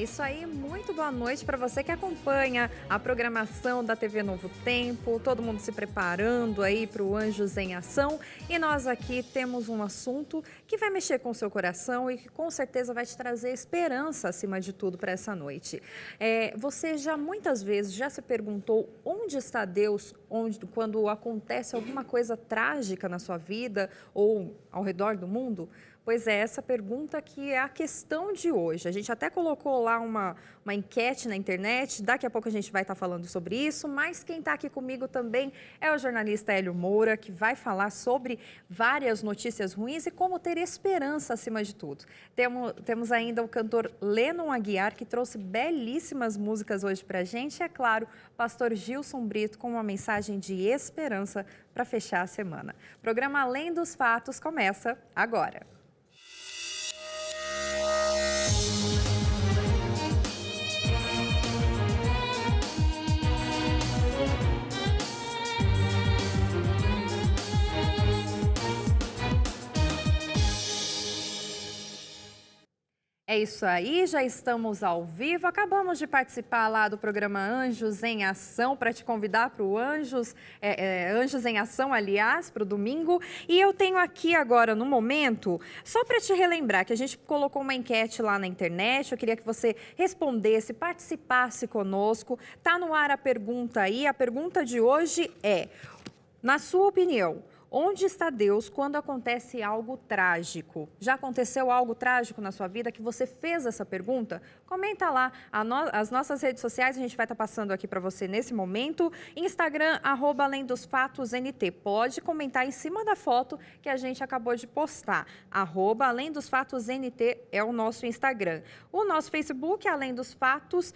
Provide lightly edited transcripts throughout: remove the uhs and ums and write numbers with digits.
isso aí, muito boa noite para você que acompanha a programação da TV Novo Tempo, todo mundo se preparando aí para o Anjos em Ação. E nós aqui temos um assunto que vai mexer com o seu coração e que com certeza vai te trazer esperança acima de tudo para essa noite. Você já muitas vezes já se perguntou onde está Deus quando acontece alguma coisa trágica na sua vida ou ao redor do mundo? Pois é, essa pergunta que é a questão de hoje. A gente até colocou lá uma enquete na internet, daqui a pouco a gente vai estar falando sobre isso, mas quem está aqui comigo também é o jornalista Hélio Moura, que vai falar sobre várias notícias ruins e como ter esperança acima de tudo. Temos ainda o cantor Lennon Aguiar, que trouxe belíssimas músicas hoje para a gente, e é claro, pastor Gilson Brito com uma mensagem de esperança para fechar a semana. O programa Além dos Fatos começa agora. É isso aí, já estamos ao vivo. Acabamos de participar lá do programa Anjos em Ação para te convidar para o Anjos em Ação, aliás, para o domingo. E eu tenho aqui agora, no momento, só para te relembrar que a gente colocou uma enquete lá na internet. Eu queria que você respondesse, participasse conosco. Tá no ar a pergunta aí. A pergunta de hoje é: na sua opinião, onde está Deus quando acontece algo trágico? Já aconteceu algo trágico na sua vida que você fez essa pergunta? Comenta lá. As nossas redes sociais a gente vai estar passando aqui para você nesse momento. Instagram, @AlemDosFatosNT. Pode comentar em cima da foto que a gente acabou de postar. @AlemDosFatosNT é o nosso Instagram. O nosso Facebook, Além dos Fatos,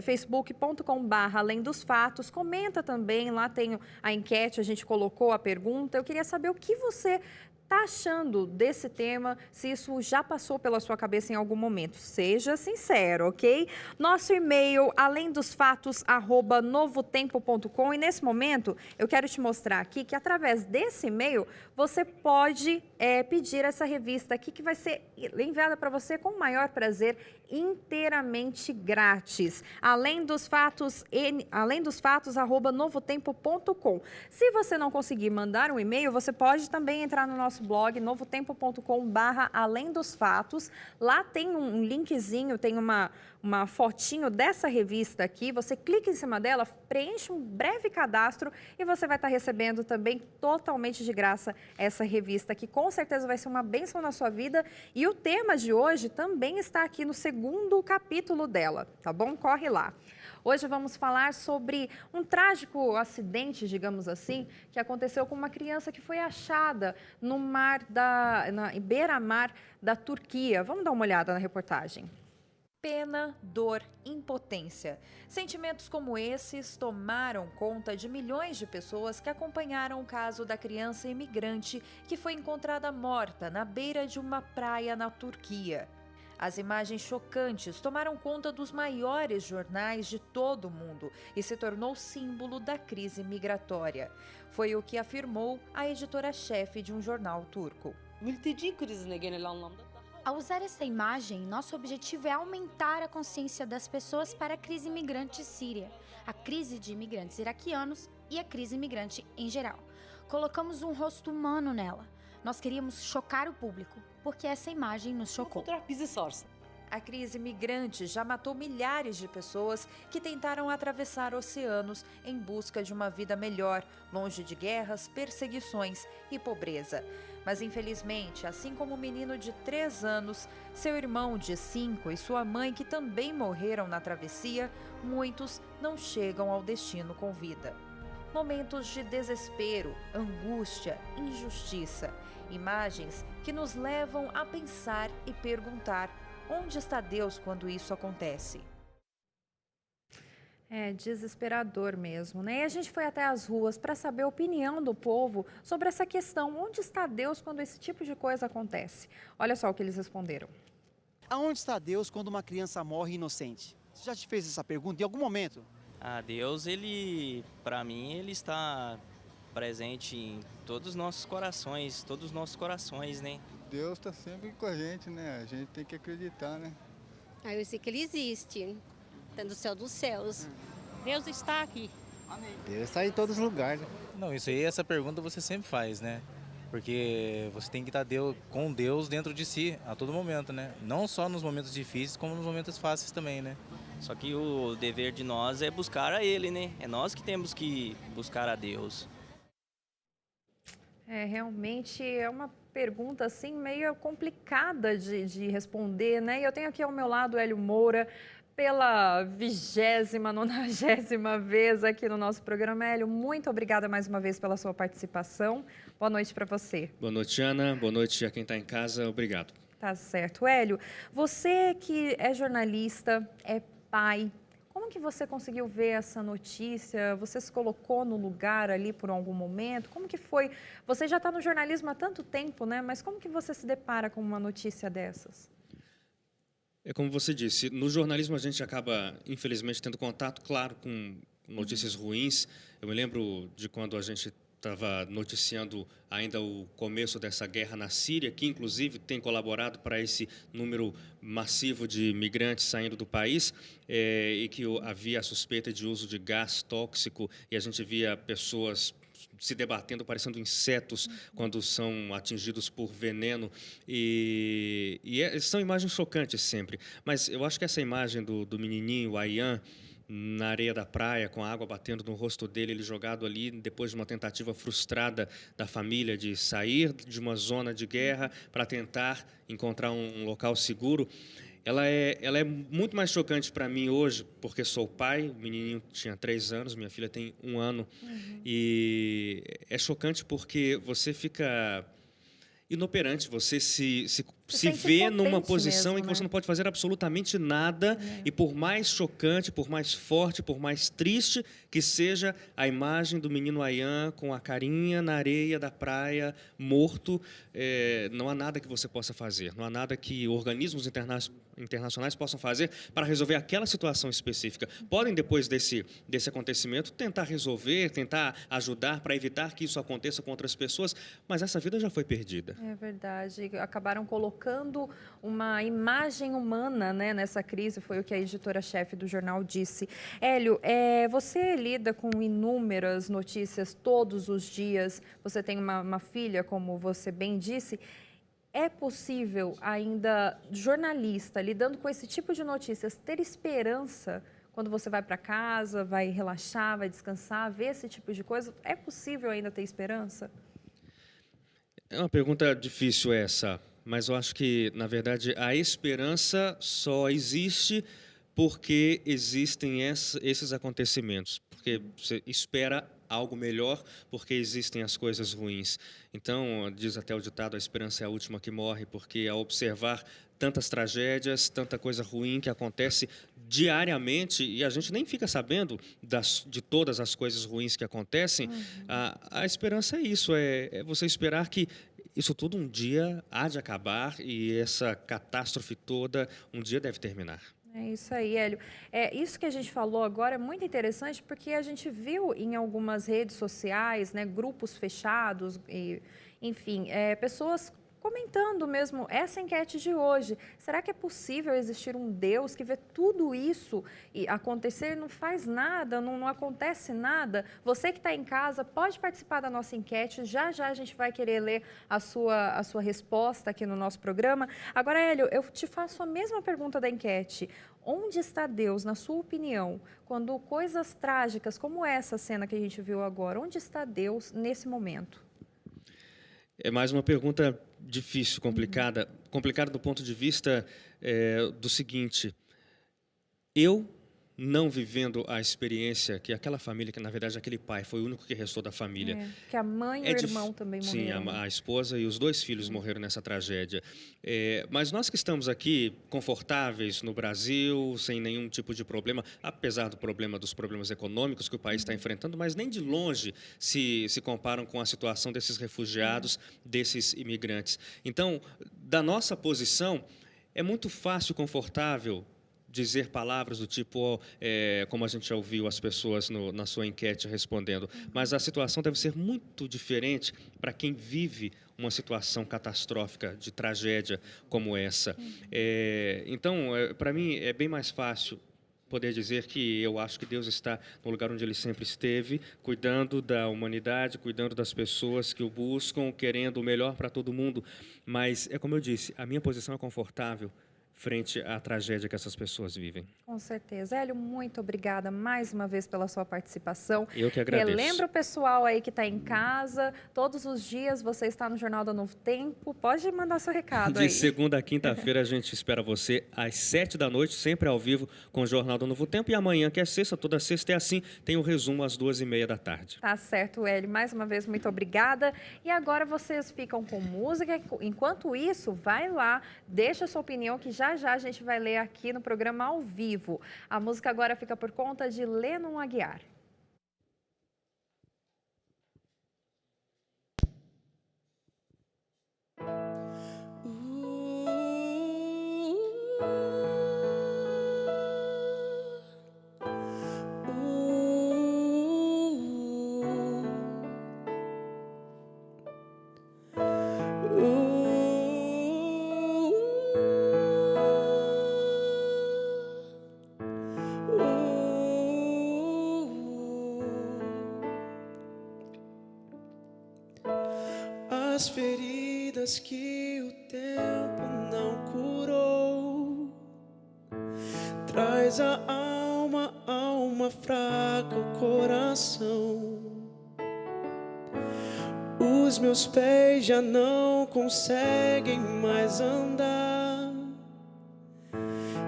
facebook.com/Além dos Fatos. Comenta também, lá tem a enquete, a gente colocou a pergunta. Eu queria saber o que você está achando desse tema, se isso já passou pela sua cabeça em algum momento. Seja sincero, ok? Nosso e-mail, alemdosfatos@novotempo.com, e nesse momento eu quero te mostrar aqui que através desse e-mail você pode pedir essa revista aqui que vai ser enviada para você com o maior prazer, inteiramente grátis. Além dos fatos, @novotempo.com. Se você não conseguir mandar um e-mail, você pode também entrar no nosso blog novotempo.com/Além dos Fatos. Lá tem um linkzinho, tem uma fotinho dessa revista aqui. Você clica em cima dela, preenche um breve cadastro e você vai estar recebendo também totalmente de graça essa revista, que com certeza vai ser uma bênção na sua vida. E o tema de hoje também está aqui no segundo capítulo dela, tá bom? Corre lá. Hoje vamos falar sobre um trágico acidente, digamos assim, que aconteceu com uma criança que foi achada no beira-mar da Turquia. Vamos dar uma olhada na reportagem. Pena, dor, impotência. Sentimentos como esses tomaram conta de milhões de pessoas que acompanharam o caso da criança imigrante que foi encontrada morta na beira de uma praia na Turquia. As imagens chocantes tomaram conta dos maiores jornais de todo o mundo e se tornou símbolo da crise migratória. Foi o que afirmou a editora-chefe de um jornal turco. Mülteci krizine genel anlamda Ao usar essa imagem, nosso objetivo é aumentar a consciência das pessoas para a crise imigrante síria, a crise de imigrantes iraquianos e a crise imigrante em geral. Colocamos um rosto humano nela. Nós queríamos chocar o público, porque essa imagem nos bu chocou. fotoğraf bizi sarsın. A crise migrante já matou milhares de pessoas que tentaram atravessar oceanos em busca de uma vida melhor, longe de guerras, perseguições e pobreza. Mas, infelizmente, assim como o menino de 3 anos, seu irmão de 5 e sua mãe, que também morreram na travessia, muitos não chegam ao destino com vida. Momentos de desespero, angústia, injustiça. Imagens que nos levam a pensar e perguntar: onde está Deus quando isso acontece? É desesperador mesmo, né? E a gente foi até as ruas para saber a opinião do povo sobre essa questão: onde está Deus quando esse tipo de coisa acontece? Olha só o que eles responderam. Aonde está Deus quando uma criança morre inocente? Você já te fez essa pergunta em algum momento? Deus, para mim, ele está presente em todos os nossos corações, né? Deus está sempre com a gente, né? A gente tem que acreditar, né? Aí eu sei que ele existe, está no céu dos céus. Deus está aqui. Deus está em todos os lugares, né? Não, isso aí, essa pergunta você sempre faz, né? Porque você tem que estar com Deus dentro de si a todo momento, né? Não só nos momentos difíceis, como nos momentos fáceis também, né? Só que o dever de nós é buscar a Ele, né? É nós que temos que buscar a Deus. Realmente é uma pergunta assim meio complicada de responder, né? E eu tenho aqui ao meu lado o Hélio Moura, pela 20ª, 90ª vez aqui no nosso programa. Hélio, muito obrigada mais uma vez pela sua participação. Boa noite para você. Boa noite, Ana. Boa noite a quem está em casa. Obrigado. Tá certo. Hélio, você que é jornalista, é pai, como que você conseguiu ver essa notícia? Você se colocou no lugar ali por algum momento? Como que foi? Você já está no jornalismo há tanto tempo, né? Mas como que você se depara com uma notícia dessas? É como você disse, no jornalismo a gente acaba, infelizmente, tendo contato, claro, com notícias ruins. Eu me lembro de quando a gente estava noticiando ainda o começo dessa guerra na Síria, que inclusive tem colaborado para esse número massivo de migrantes saindo do país, e que havia a suspeita de uso de gás tóxico, e a gente via pessoas se debatendo, parecendo insetos, quando são atingidos por veneno. São imagens chocantes sempre. Mas eu acho que essa imagem do menininho, o Ayan, na areia da praia, com a água batendo no rosto dele, ele jogado ali, depois de uma tentativa frustrada da família de sair de uma zona de guerra para tentar encontrar um local seguro, ela é muito mais chocante para mim hoje, porque sou pai, o menininho tinha 3 anos, minha filha tem 1 ano, e é chocante porque você fica inoperante, você se vê numa posição mesmo, em que você né? não pode fazer absolutamente nada, e por mais chocante, por mais forte, por mais triste que seja a imagem do menino Ayan com a carinha na areia da praia, morto, não há nada que você possa fazer, não há nada que organismos internacionais possam fazer para resolver aquela situação específica. Podem, depois desse acontecimento, tentar resolver, tentar ajudar para evitar que isso aconteça com outras pessoas, mas essa vida já foi perdida. É verdade. Acabaram colocando uma imagem humana, né, nessa crise, foi o que a editora-chefe do jornal disse. Hélio, você lida com inúmeras notícias todos os dias, você tem uma filha, como você bem disse. É possível ainda, jornalista, lidando com esse tipo de notícias, ter esperança quando você vai para casa, vai relaxar, vai descansar, ver esse tipo de coisa? É possível ainda ter esperança? É uma pergunta difícil essa, mas eu acho que, na verdade, a esperança só existe porque existem esses acontecimentos, porque você espera algo melhor porque existem as coisas ruins. Então, diz até o ditado, a esperança é a última que morre, porque ao observar tantas tragédias, tanta coisa ruim que acontece diariamente, e a gente nem fica sabendo de todas as coisas ruins que acontecem, a esperança é isso, é você esperar que isso tudo um dia há de acabar e essa catástrofe toda um dia deve terminar. É isso aí, Hélio. Isso que a gente falou agora é muito interessante porque a gente viu em algumas redes sociais, né, grupos fechados, enfim, pessoas comentando mesmo essa enquete de hoje. Será que é possível existir um Deus que vê tudo isso e acontecer e não faz nada, não acontece nada? Você que está em casa pode participar da nossa enquete. Já já a gente vai querer ler a sua resposta aqui no nosso programa. Agora, Hélio, eu te faço a mesma pergunta da enquete. Onde está Deus, na sua opinião, quando coisas trágicas como essa cena que a gente viu agora, onde está Deus nesse momento? É mais uma pergunta difícil, complicada. Complicada do ponto de vista do seguinte: eu não vivendo a experiência que aquela família, que na verdade aquele pai foi o único que restou da família. Que a mãe e o irmão também morreram. Sim, a esposa e os 2 filhos morreram nessa tragédia. Mas nós que estamos aqui confortáveis no Brasil, sem nenhum tipo de problema, apesar dos problemas econômicos que o país está enfrentando, mas nem de longe se comparam com a situação desses refugiados, desses imigrantes. Então, da nossa posição, é muito fácil, confortável, dizer palavras do tipo, como a gente já ouviu as pessoas na sua enquete respondendo, mas a situação deve ser muito diferente para quem vive uma situação catastrófica, de tragédia como essa. Então, para mim, é bem mais fácil poder dizer que eu acho que Deus está no lugar onde Ele sempre esteve, cuidando da humanidade, cuidando das pessoas que o buscam, querendo o melhor para todo mundo. Mas, é como eu disse, a minha posição é confortável frente à tragédia que essas pessoas vivem. Com certeza. Hélio, muito obrigada mais uma vez pela sua participação. Eu que agradeço. Relembra o pessoal aí que está em casa, todos os dias você está no Jornal da Novo Tempo, pode mandar seu recado aí. De segunda a quinta-feira a gente espera você às 7h, sempre ao vivo com o Jornal do Novo Tempo. E amanhã, que é sexta, toda sexta é assim, tem o resumo às 2h30. Tá certo, Hélio. Mais uma vez, muito obrigada. E agora vocês ficam com música. Enquanto isso, vai lá, deixa a sua opinião que já a gente vai ler aqui no programa ao vivo. A música agora fica por conta de Lennon Aguiar. As feridas que o tempo não curou, traz a alma fraca ao coração. Os meus pés já não conseguem mais andar,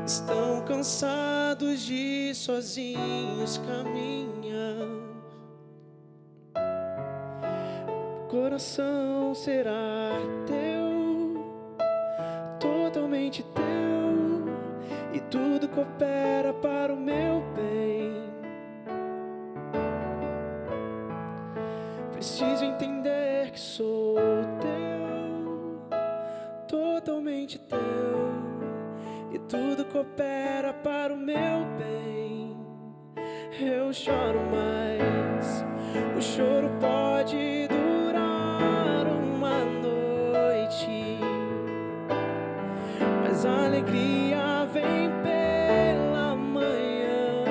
estão cansados de sozinhos caminhar. Coração será teu, totalmente teu, e tudo coopera para o meu bem. Preciso entender que sou teu, totalmente teu, e tudo coopera para o meu bem. Eu choro, mas o choro pode durar uma noite, mas a alegria vem pela manhã.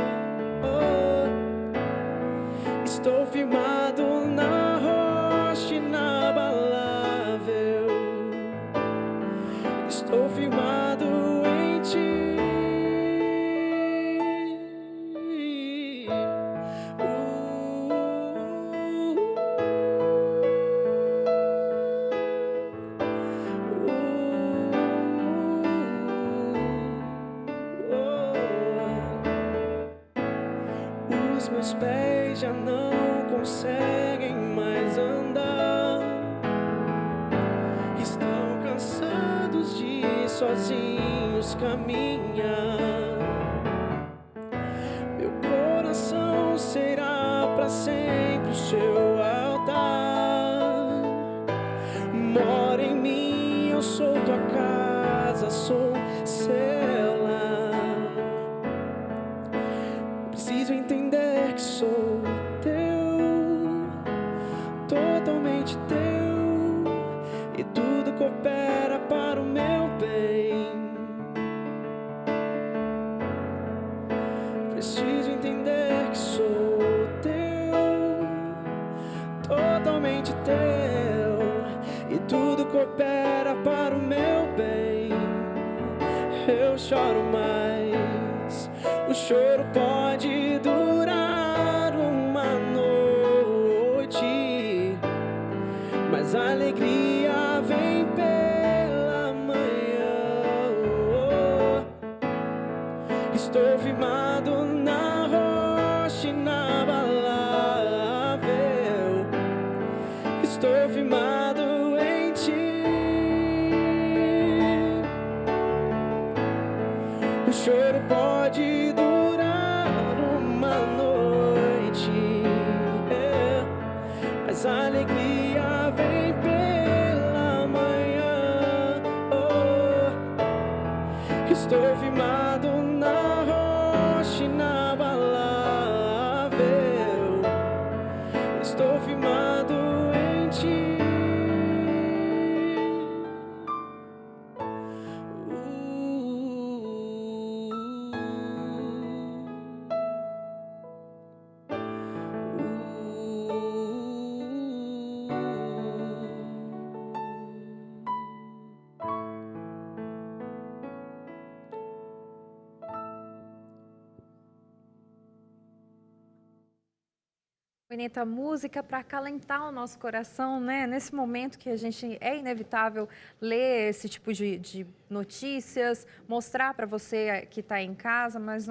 Estou firmado na rocha inabalável, estou firmado em ti. Os meus pés já não conseguem mais andar, estão cansados de sozinhos caminhar. Meu coração será para sempre o seu altar. Mora em mim, eu sou tua casa, sou seu lar. Preciso entender que sou teu, totalmente teu, e tudo coopera para o meu bem. Preciso entender que sou teu, totalmente teu, e tudo coopera para o meu bem. Eu choro, mas o choro pode durar uma noite, mas a alegria vem pela manhã. Estou firmado na rocha inabalável, estou firmado em ti. O choro pode durar uma noite, mas a alegria vem pela manhã. Estou firmado na rocha inabalável, estou firmado em ti. bonita música para acalentar o nosso coração, né? Nesse momento que a gente é inevitável ler esse tipo de notícias, mostrar para você que está em casa, mas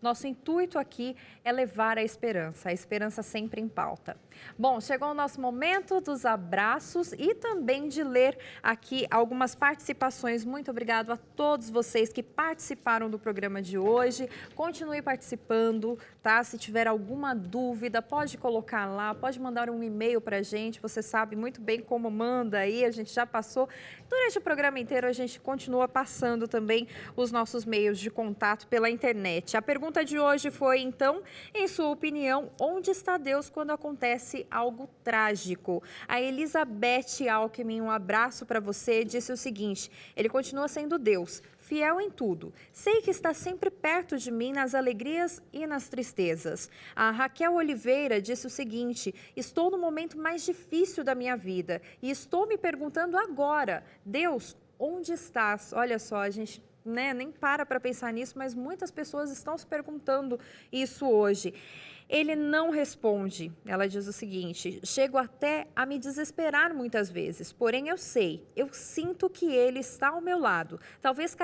nosso intuito aqui é levar a esperança sempre em pauta. Bom, chegou o nosso momento dos abraços e também de ler aqui algumas participações. Muito obrigado a todos vocês que participaram do programa de hoje. Continue participando, tá? Se tiver alguma dúvida, pode colocar lá, pode mandar um e-mail para a gente. Você sabe muito bem como manda aí, a gente já passou. Durante o programa inteiro, a gente continua passando também os nossos meios de contato pela internet. A pergunta de hoje foi, então, em sua opinião, onde está Deus quando acontece algo trágico? A Elizabeth Alckmin, um abraço para você, disse o seguinte: ele continua sendo Deus, fiel em tudo. Sei que está sempre perto de mim nas alegrias e nas tristezas. A Raquel Oliveira disse o seguinte: estou no momento mais difícil da minha vida e estou me perguntando agora, Deus, onde estás? Olha só, a gente nem para pensar nisso, mas muitas pessoas estão se perguntando isso hoje. Ele não responde. Ela diz o seguinte: chego até a me desesperar muitas vezes, porém eu sinto que ele está ao meu lado, talvez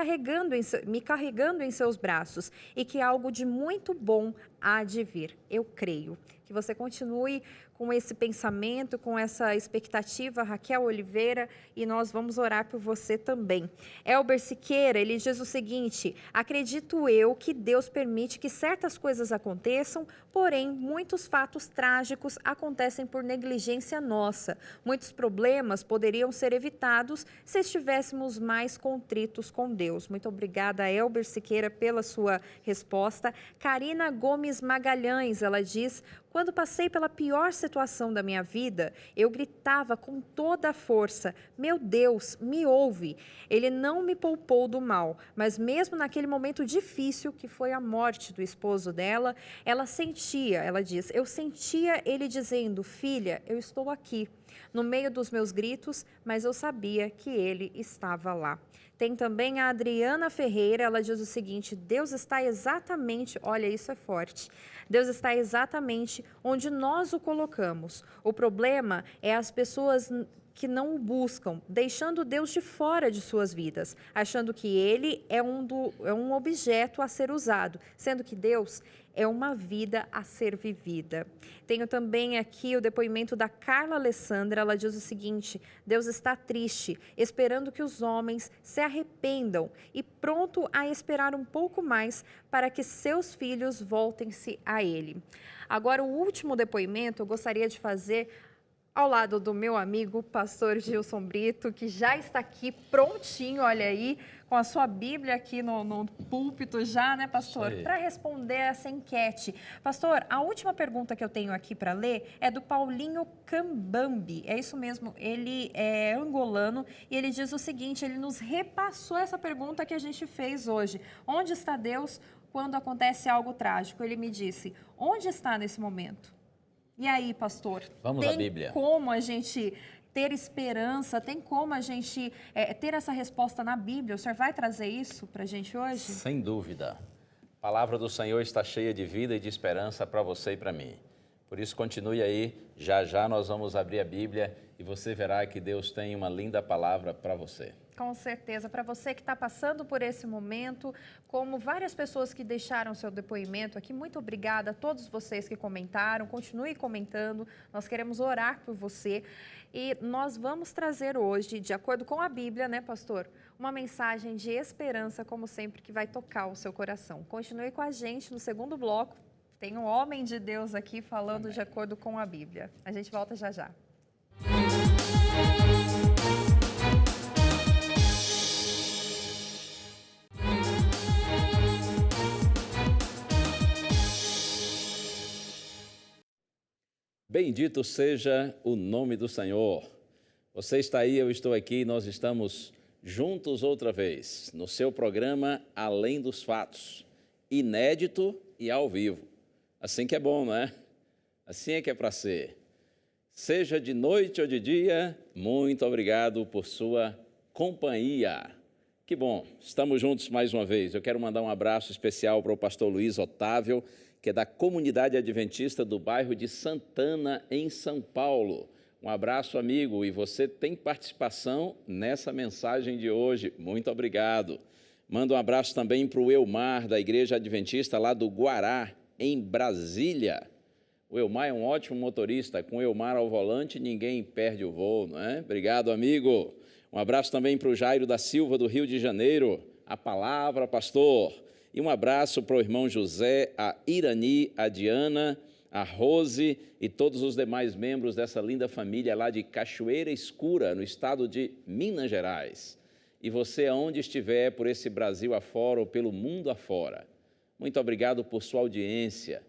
me carregando em seus braços e que algo de muito bom há de vir. Eu creio. Que você continue com esse pensamento, com essa expectativa, Raquel Oliveira, e nós vamos orar por você também. Elber Siqueira, ele diz o seguinte: acredito eu que Deus permite que certas coisas aconteçam, porém, muitos fatos trágicos acontecem por negligência nossa. Muitos problemas poderiam ser evitados se estivéssemos mais contritos com Deus. Muito obrigada, Elber Siqueira, pela sua resposta. Karina Gomes Magalhães, ela diz: quando passei pela pior situação da minha vida, eu gritava com toda a força: meu Deus, me ouve. Ele não me poupou do mal, mas mesmo naquele momento difícil, que foi a morte do esposo dela, ela diz, eu sentia ele dizendo: filha, eu estou aqui, no meio dos meus gritos, mas eu sabia que ele estava lá. Tem também a Adriana Ferreira, ela diz o seguinte: Deus está exatamente, olha, isso é forte, Deus está exatamente onde nós o colocamos. O problema é as pessoas que não o buscam, deixando Deus de fora de suas vidas, achando que ele é um objeto a ser usado, sendo que Deus é uma vida a ser vivida. Tenho também aqui o depoimento da Carla Alessandra, ela diz o seguinte: Deus está triste, esperando que os homens se arrependam e pronto a esperar um pouco mais para que seus filhos voltem-se a Ele. Agora, o último depoimento eu gostaria de fazer ao lado do meu amigo, pastor Gilson Brito, que já está aqui prontinho, olha aí, com a sua Bíblia aqui no púlpito já, né, pastor? Para responder essa enquete. Pastor, a última pergunta que eu tenho aqui para ler é do Paulinho Cambambi. É isso mesmo, ele é angolano e ele diz o seguinte, ele nos repassou essa pergunta que a gente fez hoje. Onde está Deus quando acontece algo trágico? Ele me disse, onde está nesse momento? E aí, pastor, vamos à Bíblia. Tem como a gente ter esperança, tem como a gente ter essa resposta na Bíblia? O senhor vai trazer isso para a gente hoje? Sem dúvida. A palavra do Senhor está cheia de vida e de esperança para você e para mim. Por isso, continue aí, já já nós vamos abrir a Bíblia e você verá que Deus tem uma linda palavra para você. Com certeza. Para você que está passando por esse momento, como várias pessoas que deixaram seu depoimento aqui, muito obrigada a todos vocês que comentaram, continue comentando, nós queremos orar por você e nós vamos trazer hoje, de acordo com a Bíblia, né, pastor, uma mensagem de esperança, como sempre, que vai tocar o seu coração. Continue com a gente no segundo bloco, tem um homem de Deus aqui falando de acordo com a Bíblia. A gente volta já já. Bendito seja o nome do Senhor. Você está aí, eu estou aqui, nós estamos juntos outra vez no seu programa Além dos Fatos, inédito e ao vivo. Assim que é bom, não é? Assim é que é para ser. Seja de noite ou de dia, muito obrigado por sua companhia. Que bom, estamos juntos mais uma vez. Eu quero mandar um abraço especial para o pastor Luiz Otávio, que é da comunidade adventista do bairro de Santana, em São Paulo. Um abraço, amigo, e você tem participação nessa mensagem de hoje. Muito obrigado. Manda um abraço também para o Elmar, da Igreja Adventista lá do Guará, em Brasília. O Elmar é um ótimo motorista. Com o Elmar ao volante, ninguém perde o voo, não é? Obrigado, amigo. Um abraço também para o Jairo da Silva, do Rio de Janeiro. A palavra, pastor. E um abraço para o irmão José, a Irani, a Diana, a Rose e todos os demais membros dessa linda família lá de Cachoeira Escura, no estado de Minas Gerais. E você, aonde estiver, por esse Brasil afora ou pelo mundo afora, muito obrigado por sua audiência.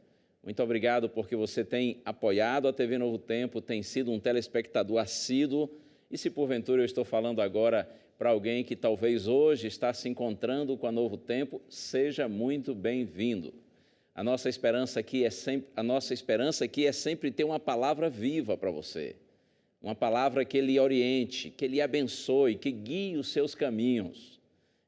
Muito obrigado porque você tem apoiado a TV Novo Tempo, tem sido um telespectador assíduo. E se porventura eu estou falando agora para alguém que talvez hoje está se encontrando com a Novo Tempo, seja muito bem-vindo. A nossa esperança aqui é sempre ter uma palavra viva para você. Uma palavra que lhe oriente, que lhe abençoe, que guie os seus caminhos.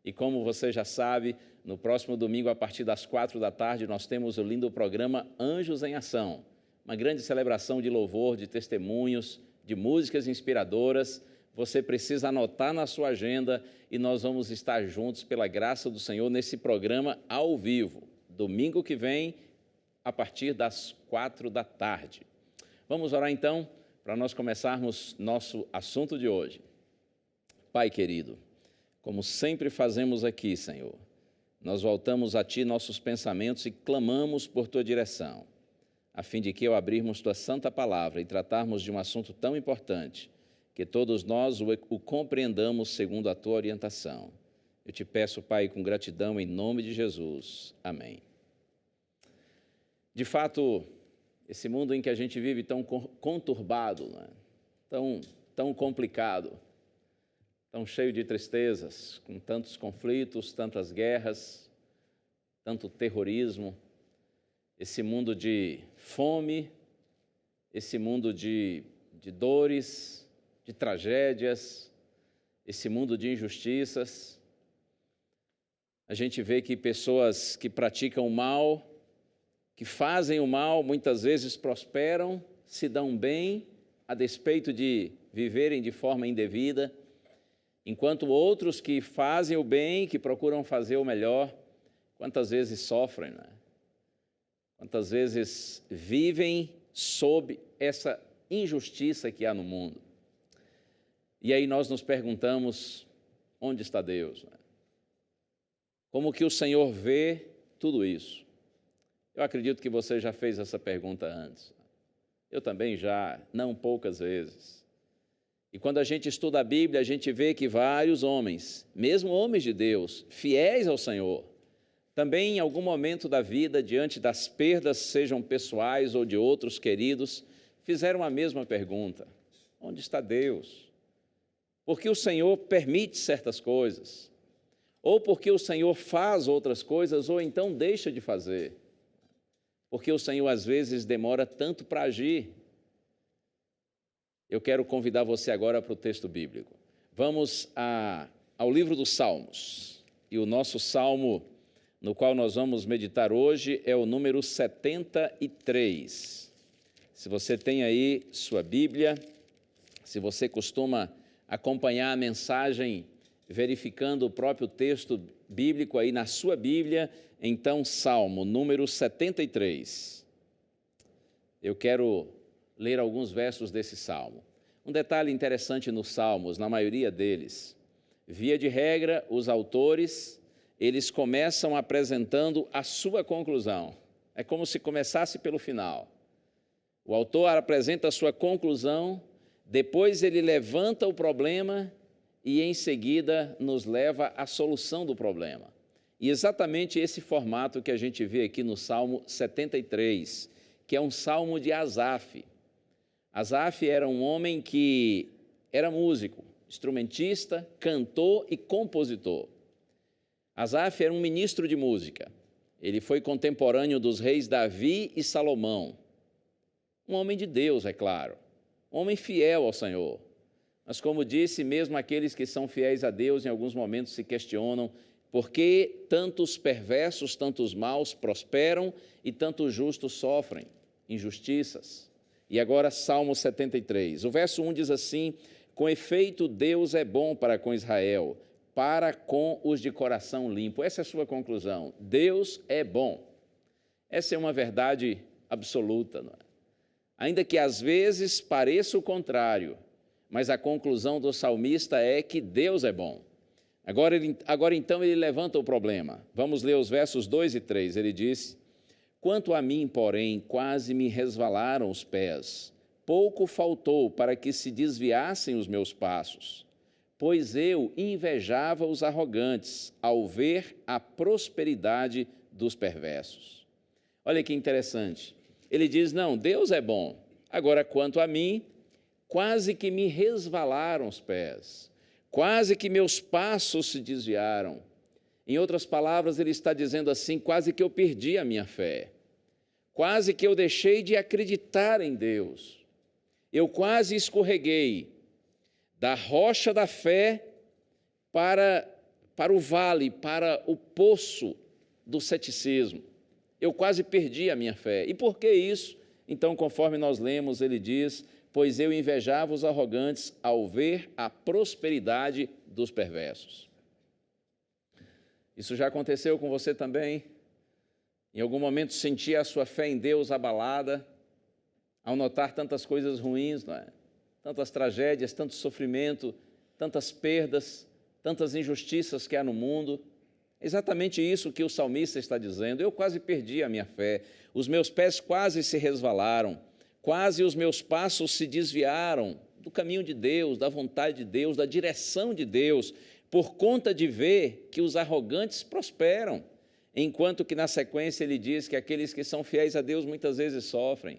E como você já sabe, no próximo domingo, a partir das 4h, nós temos o lindo programa Anjos em Ação. Uma grande celebração de louvor, de testemunhos, de músicas inspiradoras. Você precisa anotar na sua agenda e nós vamos estar juntos, pela graça do Senhor, nesse programa ao vivo, domingo que vem, a partir das 4h. Vamos orar então, para nós começarmos nosso assunto de hoje. Pai querido, como sempre fazemos aqui, Senhor, nós voltamos a Ti nossos pensamentos e clamamos por Tua direção, a fim de que, ao abrirmos Tua santa palavra e tratarmos de um assunto tão importante, que todos nós o compreendamos segundo a Tua orientação. Eu te peço, Pai, com gratidão, em nome de Jesus. Amém. De fato, esse mundo em que a gente vive tão conturbado, né? tão complicado, tão cheio de tristezas, com tantos conflitos, tantas guerras, tanto terrorismo, esse mundo de fome, esse mundo de dores, de tragédias, esse mundo de injustiças. A gente vê que pessoas que praticam o mal, que fazem o mal, muitas vezes prosperam, se dão bem, a despeito de viverem de forma indevida, enquanto outros que fazem o bem, que procuram fazer o melhor, quantas vezes sofrem, né? Quantas vezes vivem sob essa injustiça que há no mundo. E aí nós nos perguntamos, onde está Deus? Como que o Senhor vê tudo isso? Eu acredito que você já fez essa pergunta antes. Eu também já, não poucas vezes. E quando a gente estuda a Bíblia, a gente vê que vários homens, mesmo homens de Deus, fiéis ao Senhor, também em algum momento da vida, diante das perdas, sejam pessoais ou de outros queridos, fizeram a mesma pergunta: onde está Deus? Porque o Senhor permite certas coisas, ou porque o Senhor faz outras coisas, ou então deixa de fazer. Porque o Senhor, às vezes, demora tanto para agir. Eu quero convidar você agora para o texto bíblico. Vamos ao livro dos Salmos. E o nosso salmo, no qual nós vamos meditar hoje, é o número 73. Se você tem aí sua Bíblia, se você costuma acompanhar a mensagem verificando o próprio texto bíblico aí na sua Bíblia, então, Salmo número 73. Eu quero ler alguns versos desse Salmo. Um detalhe interessante nos Salmos, na maioria deles, via de regra, os autores, eles começam apresentando a sua conclusão. É como se começasse pelo final. O autor apresenta a sua conclusão, depois ele levanta o problema e, em seguida, nos leva à solução do problema. E exatamente esse formato que a gente vê aqui no Salmo 73, que é um salmo de Asaf. Asaf era um homem que era músico, instrumentista, cantor e compositor. Asaf era um ministro de música. Ele foi contemporâneo dos reis Davi e Salomão. Um homem de Deus, é claro. Um homem fiel ao Senhor. Mas, como disse, mesmo aqueles que são fiéis a Deus, em alguns momentos se questionam Porque tantos perversos, tantos maus prosperam e tantos justos sofrem injustiças. E agora Salmo 73. O verso 1 diz assim: com efeito, Deus é bom para com Israel, para com os de coração limpo. Essa é a sua conclusão. Deus é bom. Essa é uma verdade absoluta, não é? Ainda que às vezes pareça o contrário, mas a conclusão do salmista é que Deus é bom. Agora então ele levanta o problema. Vamos ler os versos 2 e 3. Ele diz: quanto a mim, porém, quase me resvalaram os pés. Pouco faltou para que se desviassem os meus passos, pois eu invejava os arrogantes ao ver a prosperidade dos perversos. Olha que interessante. Ele diz, não, Deus é bom. Agora, quanto a mim, quase que me resvalaram os pés, quase que meus passos se desviaram. Em outras palavras, ele está dizendo assim, quase que eu perdi a minha fé, quase que eu deixei de acreditar em Deus. Eu quase escorreguei da rocha da fé para o vale, para o poço do ceticismo. Eu quase perdi a minha fé. E por que isso? Então, conforme nós lemos, ele diz, pois eu invejava os arrogantes ao ver a prosperidade dos perversos. Isso já aconteceu com você também? Em algum momento sentia a sua fé em Deus abalada, ao notar tantas coisas ruins, não é? Tantas tragédias, tanto sofrimento, tantas perdas, tantas injustiças que há no mundo. Exatamente isso que o salmista está dizendo. Eu quase perdi a minha fé, os meus pés quase se resvalaram, quase os meus passos se desviaram do caminho de Deus, da vontade de Deus, da direção de Deus, por conta de ver que os arrogantes prosperam, enquanto que na sequência ele diz que aqueles que são fiéis a Deus muitas vezes sofrem.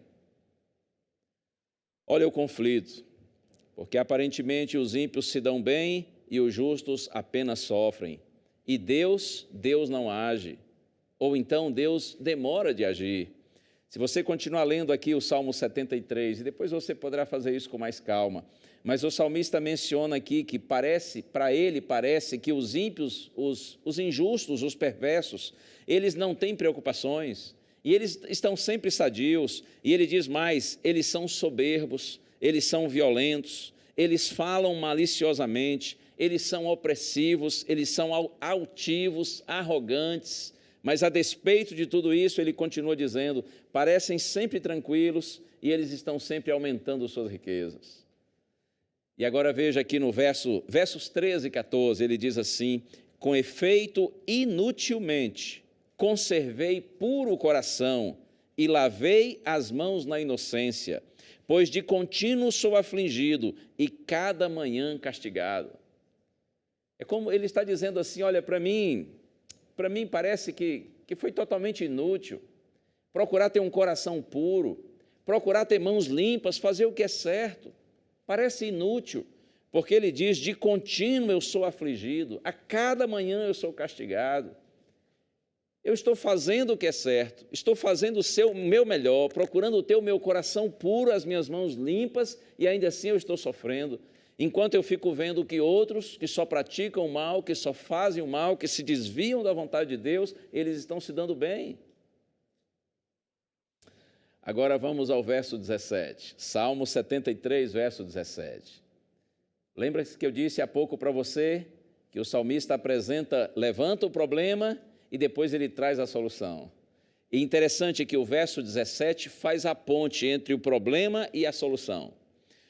Olha o conflito, porque aparentemente os ímpios se dão bem e os justos apenas sofrem. E Deus não age, ou então Deus demora de agir. Se você continuar lendo aqui o Salmo 73, e depois você poderá fazer isso com mais calma, mas o salmista menciona aqui que para ele parece que os ímpios, os injustos, os perversos, eles não têm preocupações, e eles estão sempre sadios, e ele diz mais, eles são soberbos, eles são violentos, eles falam maliciosamente, eles são opressivos, eles são altivos, arrogantes, mas a despeito de tudo isso, ele continua dizendo, parecem sempre tranquilos e eles estão sempre aumentando suas riquezas. E agora veja aqui no versos 13 e 14, ele diz assim, com efeito, inutilmente, conservei puro o coração e lavei as mãos na inocência, pois de contínuo sou afligido e cada manhã castigado. É como ele está dizendo assim, olha, para mim parece que foi totalmente inútil procurar ter um coração puro, procurar ter mãos limpas, fazer o que é certo. Parece inútil, porque ele diz, de contínuo eu sou afligido, a cada manhã eu sou castigado. Eu estou fazendo o que é certo, estou fazendo o meu melhor, procurando ter o meu coração puro, as minhas mãos limpas, e ainda assim eu estou sofrendo. Enquanto eu fico vendo que outros que só praticam o mal, que só fazem o mal, que se desviam da vontade de Deus, eles estão se dando bem. Agora vamos ao verso 17, Salmo 73, verso 17. Lembra-se que eu disse há pouco para você que o salmista levanta o problema e depois ele traz a solução. E interessante que o verso 17 faz a ponte entre o problema e a solução.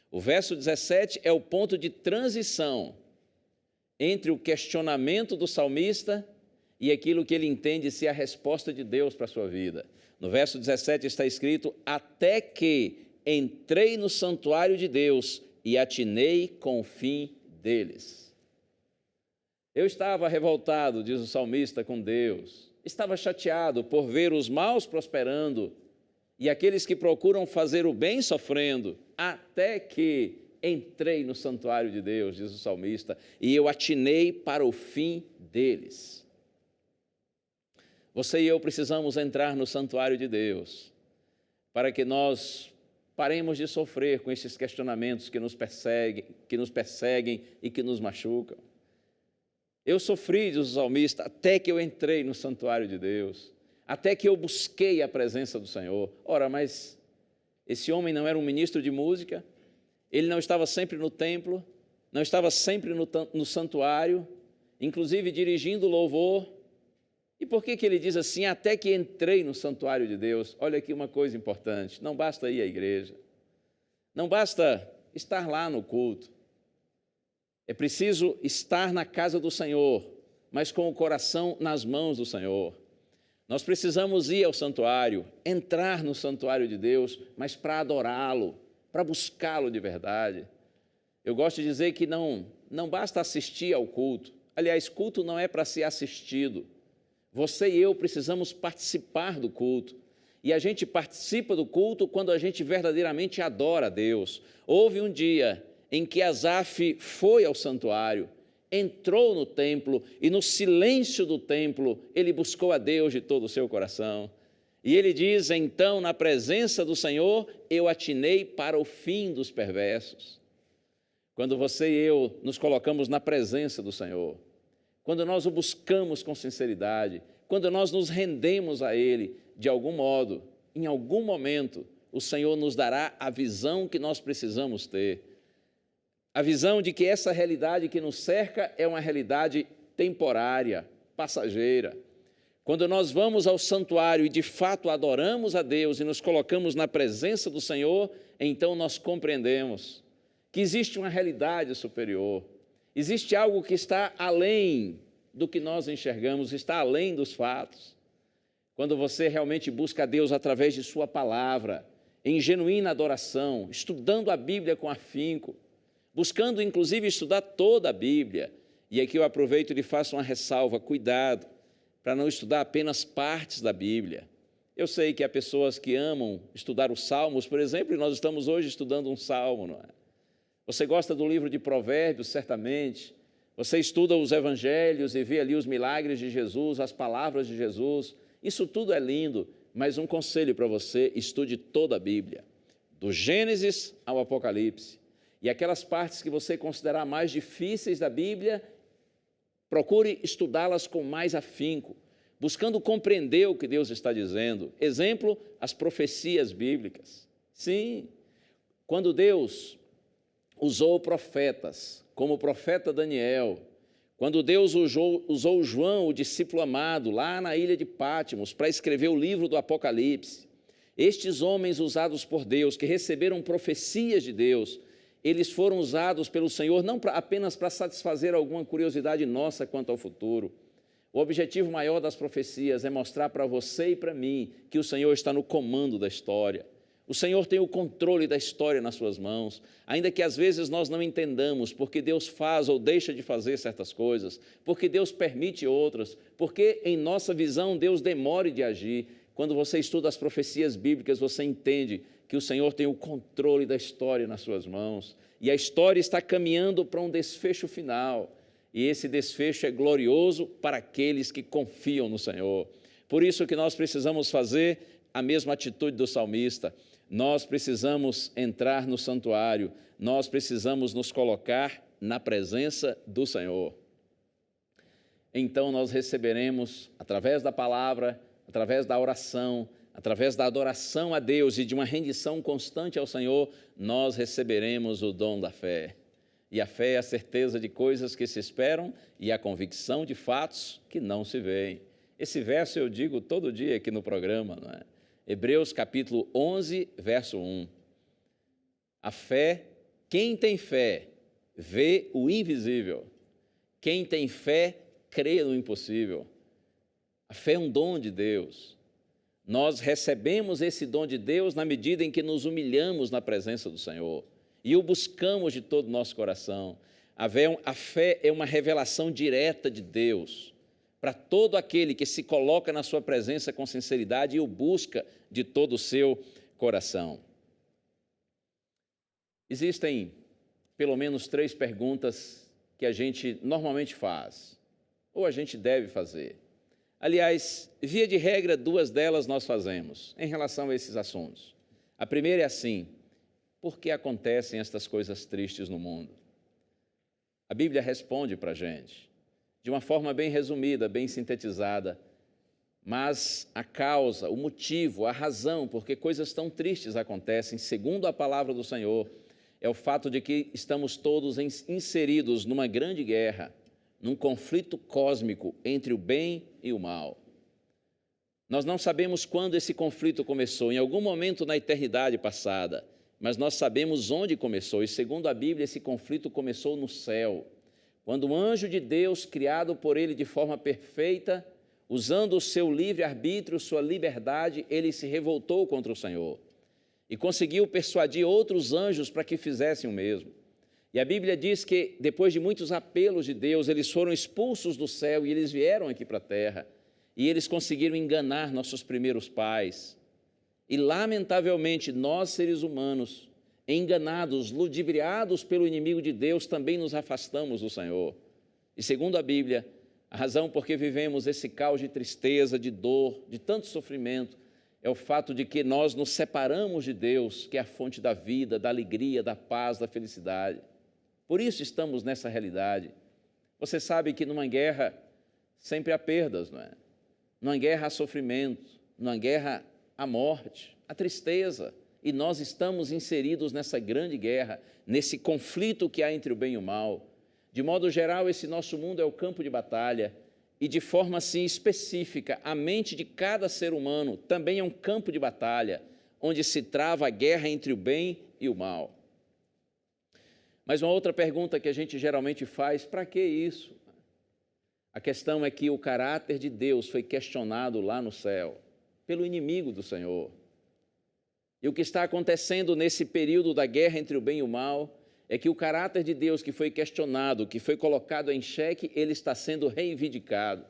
O verso 17 é o ponto de transição entre o questionamento do salmista e aquilo que ele entende ser a resposta de Deus para a sua vida. No verso 17 está escrito, até que entrei no santuário de Deus e atinei com o fim deles. Eu estava revoltado, diz o salmista, com Deus. Estava chateado por ver os maus prosperando e aqueles que procuram fazer o bem sofrendo, até que entrei no santuário de Deus, diz o salmista, e eu atinei para o fim deles. Você e eu precisamos entrar no santuário de Deus, para que nós paremos de sofrer com esses questionamentos que nos perseguem e que nos machucam. Eu sofri, diz o salmista, até que eu entrei no santuário de Deus, até que eu busquei a presença do Senhor. Ora, mas esse homem não era um ministro de música, ele não estava sempre no templo, não estava sempre no santuário, inclusive dirigindo louvor. E por que ele diz assim, até que entrei no santuário de Deus? Olha aqui uma coisa importante, não basta ir à igreja, não basta estar lá no culto, é preciso estar na casa do Senhor, mas com o coração nas mãos do Senhor. Nós precisamos ir ao santuário, entrar no santuário de Deus, mas para adorá-lo, para buscá-lo de verdade. Eu gosto de dizer que não basta assistir ao culto. Aliás, culto não é para ser assistido. Você e eu precisamos participar do culto. E a gente participa do culto quando a gente verdadeiramente adora a Deus. Houve um dia em que Asaf foi ao santuário, entrou no templo e no silêncio do templo ele buscou a Deus de todo o seu coração. E ele diz, então, na presença do Senhor, eu atinei para o fim dos perversos. Quando você e eu nos colocamos na presença do Senhor, quando nós o buscamos com sinceridade, quando nós nos rendemos a Ele, de algum modo, em algum momento, o Senhor nos dará a visão que nós precisamos ter. A visão de que essa realidade que nos cerca é uma realidade temporária, passageira. Quando nós vamos ao santuário e de fato adoramos a Deus e nos colocamos na presença do Senhor, então nós compreendemos que existe uma realidade superior, existe algo que está além do que nós enxergamos, está além dos fatos. Quando você realmente busca a Deus através de sua palavra, em genuína adoração, estudando a Bíblia com afinco, buscando inclusive estudar toda a Bíblia. E aqui eu aproveito e lhe faço uma ressalva, cuidado, para não estudar apenas partes da Bíblia. Eu sei que há pessoas que amam estudar os Salmos, por exemplo, e nós estamos hoje estudando um Salmo, não é? Você gosta do livro de Provérbios, certamente. Você estuda os Evangelhos e vê ali os milagres de Jesus, as palavras de Jesus. Isso tudo é lindo, mas um conselho para você, estude toda a Bíblia, do Gênesis ao Apocalipse. E aquelas partes que você considerar mais difíceis da Bíblia, procure estudá-las com mais afinco, buscando compreender o que Deus está dizendo. Exemplo, as profecias bíblicas. Sim, quando Deus usou profetas, como o profeta Daniel, quando Deus usou João, o discípulo amado, lá na ilha de Patmos, para escrever o livro do Apocalipse, estes homens usados por Deus, que receberam profecias de Deus, eles foram usados pelo Senhor não apenas para satisfazer alguma curiosidade nossa quanto ao futuro. O objetivo maior das profecias é mostrar para você e para mim que o Senhor está no comando da história. O Senhor tem o controle da história nas suas mãos, ainda que às vezes nós não entendamos porque Deus faz ou deixa de fazer certas coisas, porque Deus permite outras, porque em nossa visão Deus demore de agir. Quando você estuda as profecias bíblicas, você entende que o Senhor tem o controle da história nas suas mãos, e a história está caminhando para um desfecho final, e esse desfecho é glorioso para aqueles que confiam no Senhor. Por isso que nós precisamos fazer a mesma atitude do salmista. Nós precisamos entrar no santuário, nós precisamos nos colocar na presença do Senhor. Então nós receberemos, através da palavra, através da oração, através da adoração a Deus e de uma rendição constante ao Senhor, nós receberemos o dom da fé. E a fé é a certeza de coisas que se esperam e a convicção de fatos que não se veem. Esse verso eu digo todo dia aqui no programa, não é? Hebreus capítulo 11, verso 1. A fé, quem tem fé, vê o invisível. Quem tem fé, crê no impossível. A fé é um dom de Deus. Nós recebemos esse dom de Deus na medida em que nos humilhamos na presença do Senhor e o buscamos de todo o nosso coração. A fé é uma revelação direta de Deus para todo aquele que se coloca na sua presença com sinceridade e o busca de todo o seu coração. Existem pelo menos 3 perguntas que a gente normalmente faz, ou a gente deve fazer. Aliás, via de regra, 2 delas nós fazemos em relação a esses assuntos. A primeira é assim: por que acontecem estas coisas tristes no mundo? A Bíblia responde para a gente. de uma forma bem resumida, bem sintetizada. Mas a causa, o motivo, a razão por que coisas tão tristes acontecem, segundo a palavra do Senhor, é o fato de que estamos todos inseridos numa grande guerra, num conflito cósmico entre o bem e o mal. Nós não sabemos quando esse conflito começou, em algum momento na eternidade passada, mas nós sabemos onde começou, e segundo a Bíblia, esse conflito começou no céu, quando um anjo de Deus, criado por ele de forma perfeita, usando o seu livre-arbítrio, sua liberdade, ele se revoltou contra o Senhor e conseguiu persuadir outros anjos para que fizessem o mesmo. E a Bíblia diz que, depois de muitos apelos de Deus, eles foram expulsos do céu e eles vieram aqui para a terra. E eles conseguiram enganar nossos primeiros pais. E, lamentavelmente, nós, seres humanos, enganados, ludibriados pelo inimigo de Deus, também nos afastamos do Senhor. E, segundo a Bíblia, a razão por que vivemos esse caos de tristeza, de dor, de tanto sofrimento, é o fato de que nós nos separamos de Deus, que é a fonte da vida, da alegria, da paz, da felicidade. Por isso estamos nessa realidade. Você sabe que numa guerra sempre há perdas, não é? Numa guerra há sofrimento, numa guerra há morte, há tristeza. E nós estamos inseridos nessa grande guerra, nesse conflito que há entre o bem e o mal. De modo geral, esse nosso mundo é o campo de batalha e, de forma assim específica, a mente de cada ser humano também é um campo de batalha, onde se trava a guerra entre o bem e o mal. Mas uma outra pergunta que a gente geralmente faz, para que isso? A questão é que o caráter de Deus foi questionado lá no céu, pelo inimigo do Senhor. E o que está acontecendo nesse período da guerra entre o bem e o mal é que o caráter de Deus que foi questionado, que foi colocado em xeque, ele está sendo reivindicado.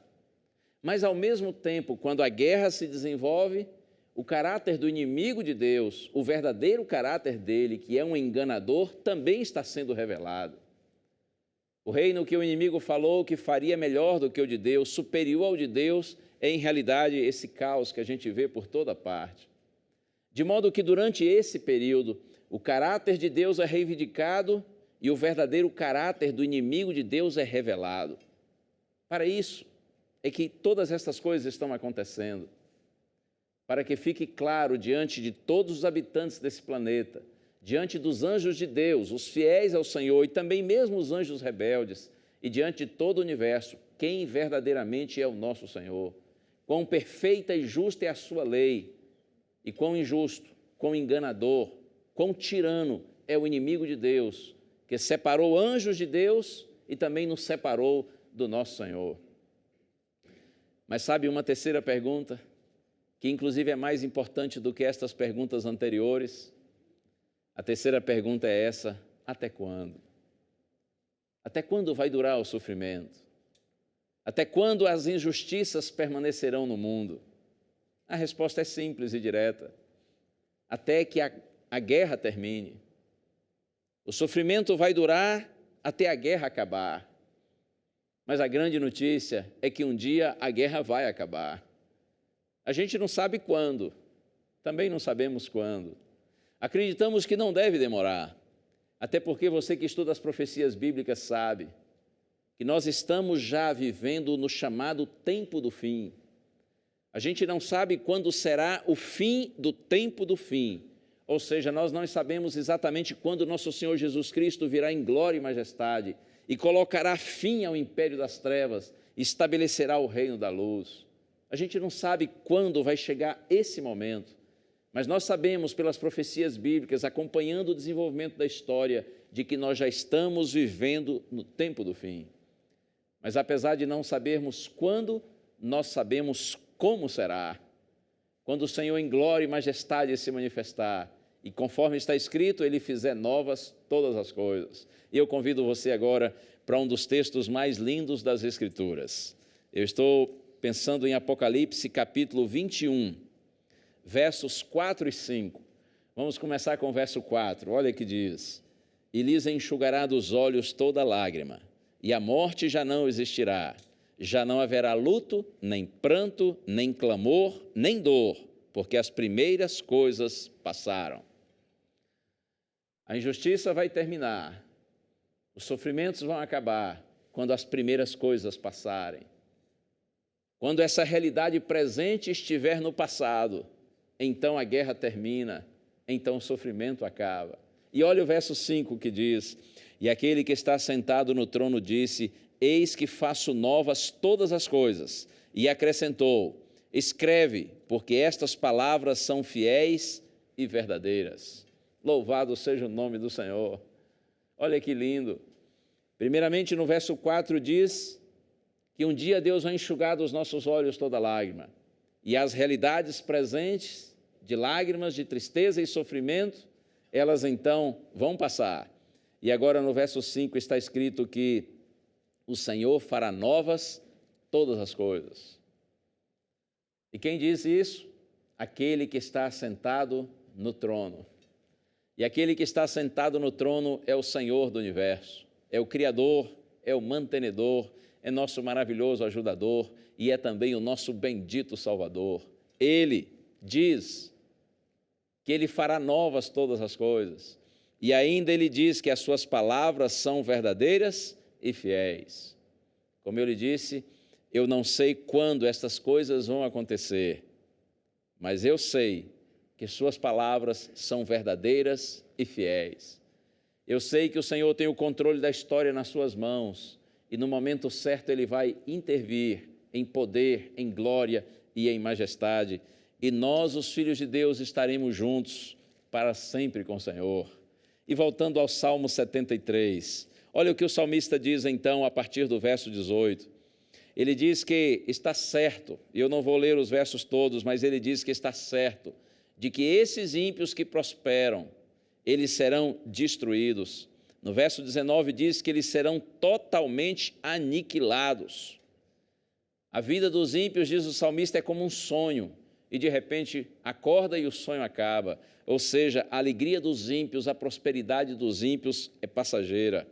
Mas, ao mesmo tempo, quando a guerra se desenvolve, o caráter do inimigo de Deus, o verdadeiro caráter dele, que é um enganador, também está sendo revelado. O reino que o inimigo falou que faria melhor do que o de Deus, superior ao de Deus, é em realidade esse caos que a gente vê por toda parte. De modo que durante esse período, o caráter de Deus é reivindicado e o verdadeiro caráter do inimigo de Deus é revelado. Para isso é que todas estas coisas estão acontecendo. Para que fique claro diante de todos os habitantes desse planeta, diante dos anjos de Deus, os fiéis ao Senhor e também mesmo os anjos rebeldes, e diante de todo o universo, quem verdadeiramente é o nosso Senhor, quão perfeita e justa é a sua lei, e quão injusto, quão enganador, quão tirano é o inimigo de Deus, que separou anjos de Deus e também nos separou do nosso Senhor. Mas sabe uma terceira pergunta, que inclusive é mais importante do que estas perguntas anteriores? A terceira pergunta é essa: até quando? Até quando vai durar o sofrimento? Até quando as injustiças permanecerão no mundo? A resposta é simples e direta: até que a guerra termine. O sofrimento vai durar até a guerra acabar. Mas a grande notícia é que um dia a guerra vai acabar. A gente não sabe quando, também não sabemos quando. Acreditamos que não deve demorar, até porque você que estuda as profecias bíblicas sabe que nós estamos já vivendo no chamado tempo do fim. A gente não sabe quando será o fim do tempo do fim, ou seja, nós não sabemos exatamente quando nosso Senhor Jesus Cristo virá em glória e majestade e colocará fim ao império das trevas e estabelecerá o reino da luz. A gente não sabe quando vai chegar esse momento, mas nós sabemos pelas profecias bíblicas, acompanhando o desenvolvimento da história, de que nós já estamos vivendo no tempo do fim. Mas apesar de não sabermos quando, nós sabemos como será. Quando o Senhor em glória e majestade se manifestar, e conforme está escrito, Ele fizer novas todas as coisas. E eu convido você agora para um dos textos mais lindos das Escrituras. Eu estou pensando em Apocalipse capítulo 21, versos 4 e 5. Vamos começar com o verso 4, olha que diz: e lhes enxugará dos olhos toda lágrima, e a morte já não existirá, já não haverá luto, nem pranto, nem clamor, nem dor, porque as primeiras coisas passaram. A injustiça vai terminar, os sofrimentos vão acabar, quando as primeiras coisas passarem. Quando essa realidade presente estiver no passado, então a guerra termina, então o sofrimento acaba. E olha o verso 5 que diz: e aquele que está sentado no trono disse: eis que faço novas todas as coisas. E acrescentou: escreve, porque estas palavras são fiéis e verdadeiras. Louvado seja o nome do Senhor. Olha que lindo. Primeiramente, no verso 4 diz que um dia Deus vai enxugar dos nossos olhos toda lágrima. E as realidades presentes de lágrimas, de tristeza e sofrimento, elas então vão passar. E agora no verso 5 está escrito que o Senhor fará novas todas as coisas. E quem diz isso? Aquele que está sentado no trono. E aquele que está sentado no trono é o Senhor do universo, é o Criador, é o mantenedor, é nosso maravilhoso ajudador e é também o nosso bendito Salvador. Ele diz que Ele fará novas todas as coisas. E ainda Ele diz que as suas palavras são verdadeiras e fiéis. Como eu lhe disse, eu não sei quando estas coisas vão acontecer, mas eu sei que suas palavras são verdadeiras e fiéis. Eu sei que o Senhor tem o controle da história nas suas mãos e no momento certo Ele vai intervir em poder, em glória e em majestade. E nós, os filhos de Deus, estaremos juntos para sempre com o Senhor. E voltando ao Salmo 73, olha o que o salmista diz então a partir do verso 18. Ele diz que está certo, e eu não vou ler os versos todos, mas ele diz que está certo de que esses ímpios que prosperam, eles serão destruídos. No verso 19 diz que eles serão totalmente aniquilados. A vida dos ímpios, diz o salmista, é como um sonho, e de repente acorda e o sonho acaba. Ou seja, a alegria dos ímpios, a prosperidade dos ímpios é passageira.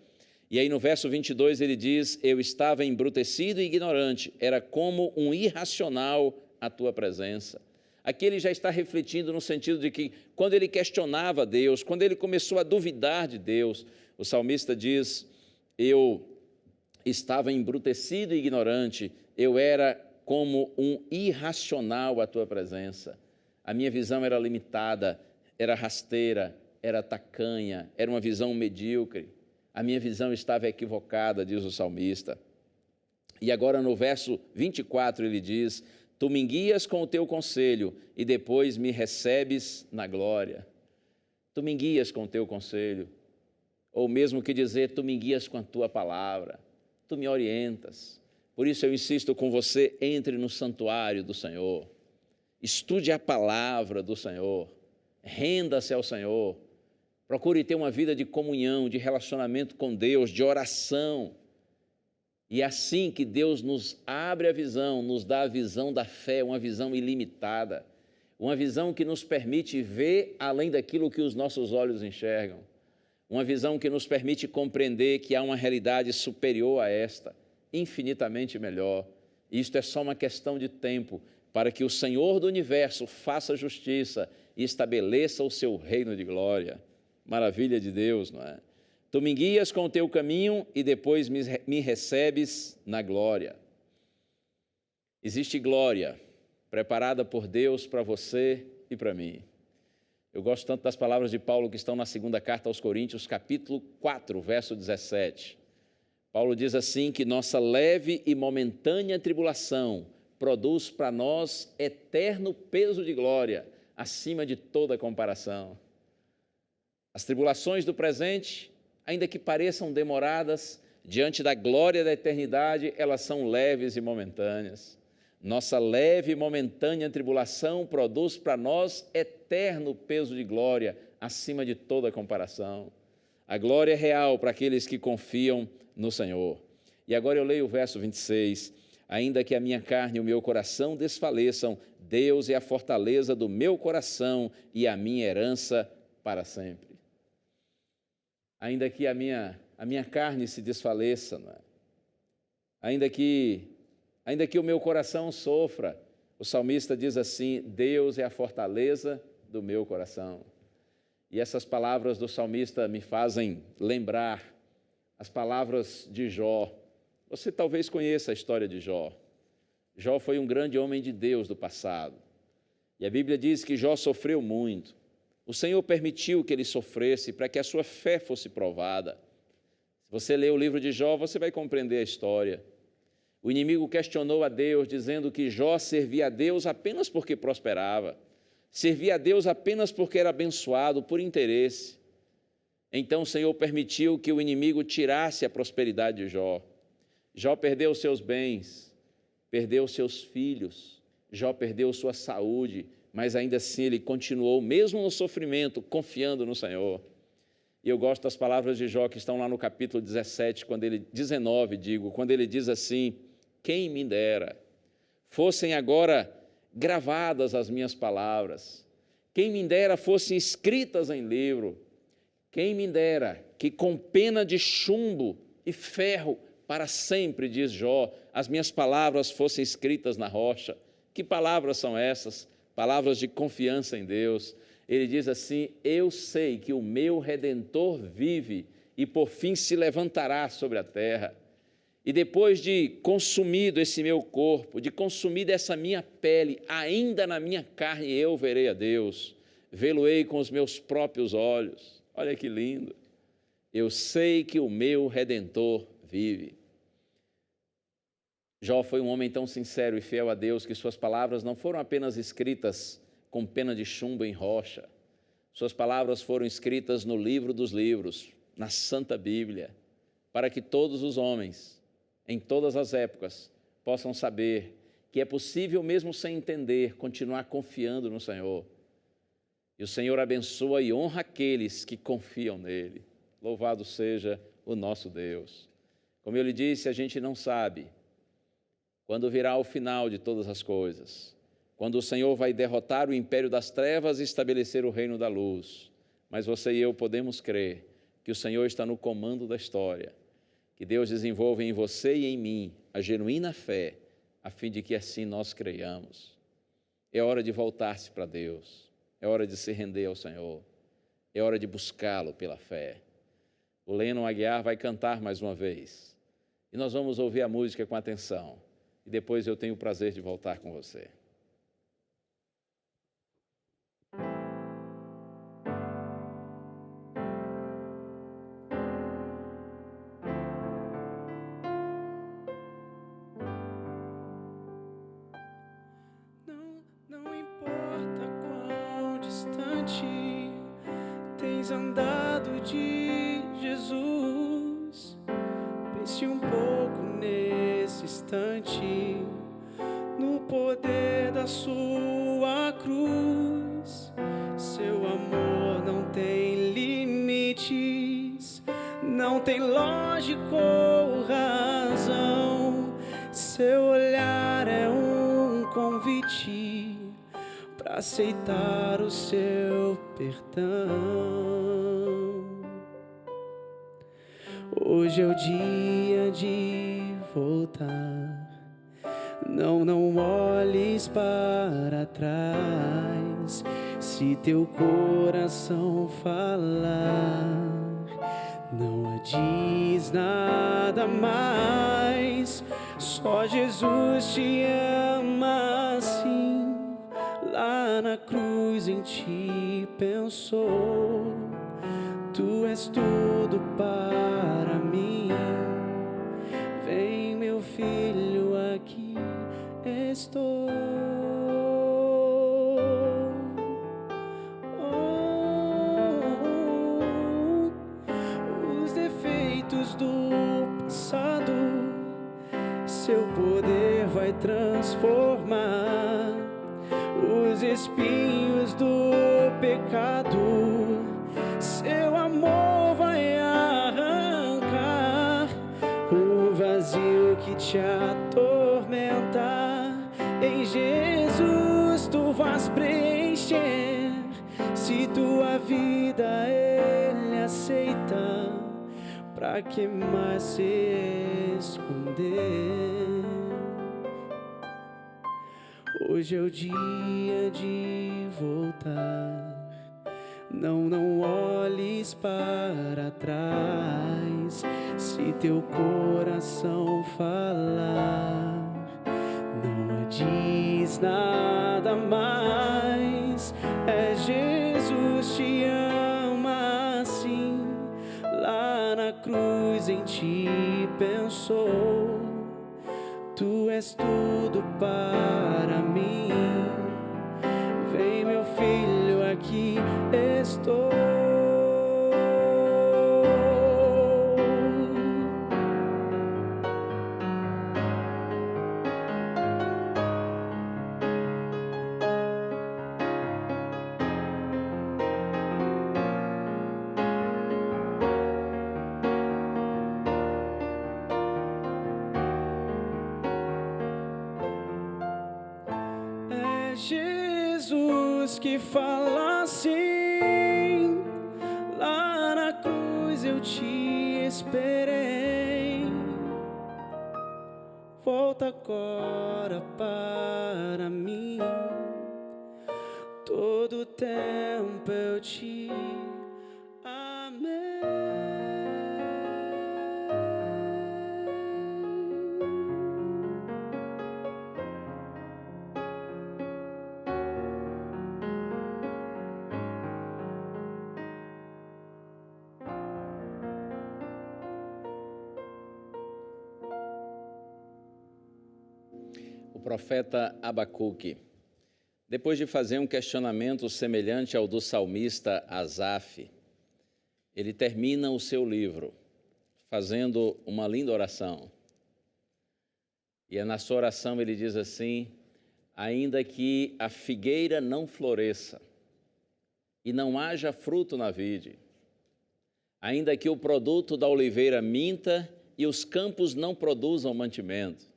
E aí no verso 22 ele diz: eu estava embrutecido e ignorante, era como um irracional à tua presença. Aqui ele já está refletindo no sentido de que quando ele questionava Deus, quando ele começou a duvidar de Deus, o salmista diz: eu estava embrutecido e ignorante, eu era como um irracional à tua presença. A minha visão era limitada, era rasteira, era tacanha, era uma visão medíocre. A minha visão estava equivocada, diz o salmista. E agora no verso 24 ele diz: tu me guias com o teu conselho e depois me recebes na glória. Tu me guias com o teu conselho, ou mesmo que dizer, tu me guias com a tua palavra, tu me orientas. Por isso eu insisto com você, entre no santuário do Senhor, estude a palavra do Senhor, renda-se ao Senhor, procure ter uma vida de comunhão, de relacionamento com Deus, de oração. E é assim que Deus nos abre a visão, nos dá a visão da fé, uma visão ilimitada, uma visão que nos permite ver além daquilo que os nossos olhos enxergam, uma visão que nos permite compreender que há uma realidade superior a esta, infinitamente melhor. Isto é só uma questão de tempo para que o Senhor do universo faça justiça e estabeleça o seu reino de glória. Maravilha de Deus, não é? Tu me guias com o teu caminho e depois me recebes na glória. Existe glória preparada por Deus para você e para mim. Eu gosto tanto das palavras de Paulo que estão na segunda carta aos Coríntios, capítulo 4, verso 17. Paulo diz assim que nossa leve e momentânea tribulação produz para nós eterno peso de glória, acima de toda comparação. As tribulações do presente, ainda que pareçam demoradas, diante da glória da eternidade, elas são leves e momentâneas. Nossa leve e momentânea tribulação produz para nós eterno peso de glória, acima de toda comparação. A glória é real para aqueles que confiam no Senhor. E agora eu leio o verso 26. Ainda que a minha carne e o meu coração desfaleçam, Deus é a fortaleza do meu coração e a minha herança para sempre. Ainda que a minha carne se desfaleça, não é? ainda que o meu coração sofra, o salmista diz assim: Deus é a fortaleza do meu coração. E essas palavras do salmista me fazem lembrar as palavras de Jó, Você talvez conheça a história de Jó. Jó foi um grande homem de Deus do passado. E a Bíblia diz que Jó sofreu muito. O Senhor permitiu que ele sofresse para que a sua fé fosse provada. Se você ler o livro de Jó, você vai compreender a história. O inimigo questionou a Deus, dizendo que Jó servia a Deus apenas porque prosperava, servia a Deus apenas porque era abençoado por interesse. Então o Senhor permitiu que o inimigo tirasse a prosperidade de Jó. Jó perdeu seus bens, perdeu seus filhos, Jó perdeu sua saúde, mas ainda assim ele continuou, mesmo no sofrimento, confiando no Senhor. E eu gosto das palavras de Jó que estão lá no capítulo 19, quando ele diz assim: quem me dera, fossem agora gravadas as minhas palavras, quem me dera fossem escritas em livro, quem me dera que com pena de chumbo e ferro para sempre, diz Jó, as minhas palavras fossem escritas na rocha. Que palavras são essas? Palavras de confiança em Deus. Ele diz assim: eu sei que o meu Redentor vive e por fim se levantará sobre a terra. E depois de consumido esse meu corpo, de consumida essa minha pele, ainda na minha carne eu verei a Deus, vê-lo-ei com os meus próprios olhos. Olha que lindo. Eu sei que o meu Redentor vive. Jó foi um homem tão sincero e fiel a Deus que suas palavras não foram apenas escritas com pena de chumbo em rocha. Suas palavras foram escritas no livro dos livros, na Santa Bíblia, para que todos os homens, em todas as épocas, possam saber que é possível, mesmo sem entender, continuar confiando no Senhor. E o Senhor abençoa e honra aqueles que confiam nele. Louvado seja o nosso Deus. Como eu lhe disse, a gente não sabe quando virá o final de todas as coisas, quando o Senhor vai derrotar o império das trevas e estabelecer o reino da luz. Mas você e eu podemos crer que o Senhor está no comando da história, que Deus desenvolve em você e em mim a genuína fé, a fim de que assim nós creiamos. É hora de voltar-se para Deus, é hora de se render ao Senhor, é hora de buscá-lo pela fé. O Lennon Aguiar vai cantar mais uma vez, e nós vamos ouvir a música com atenção, e depois eu tenho o prazer de voltar com você. Não importa quão distante tens andado de Jesus, pense um pouco nesse instante, no poder da sua cruz. Seu amor não tem limites, não tem lógica ou razão. Seu olhar é um convite para aceitar o seu perdão. Hoje é o dia de voltar. Não olhes para trás. Se teu coração falar, não diz nada mais. Só Jesus te ama assim. Lá na cruz em ti pensou. Tu és tudo para mim. Vem, meu filho, aqui estou. Os defeitos do passado, seu poder vai transformar. Os espinhos do pecado, seu amor vai arrancar. O vazio que te atormenta, em Jesus tu vais preencher. Se tua vida Ele aceita, pra que mais se esconder? Hoje é o dia de voltar. Não olhes para trás. Se teu coração falar, não diz nada mais. É Jesus te ama assim. Lá na cruz em ti pensou. Tu és tudo para mim. Vem, meu filho, aqui estou. Jesus que fala assim, lá na cruz eu te esperei. Volta agora para mim, todo tempo eu te amei. O profeta Abacuque, depois de fazer um questionamento semelhante ao do salmista Asaf, ele termina o seu livro fazendo uma linda oração. E na sua oração ele diz assim: ainda que a figueira não floresça e não haja fruto na vide, ainda que o produto da oliveira minta e os campos não produzam mantimento,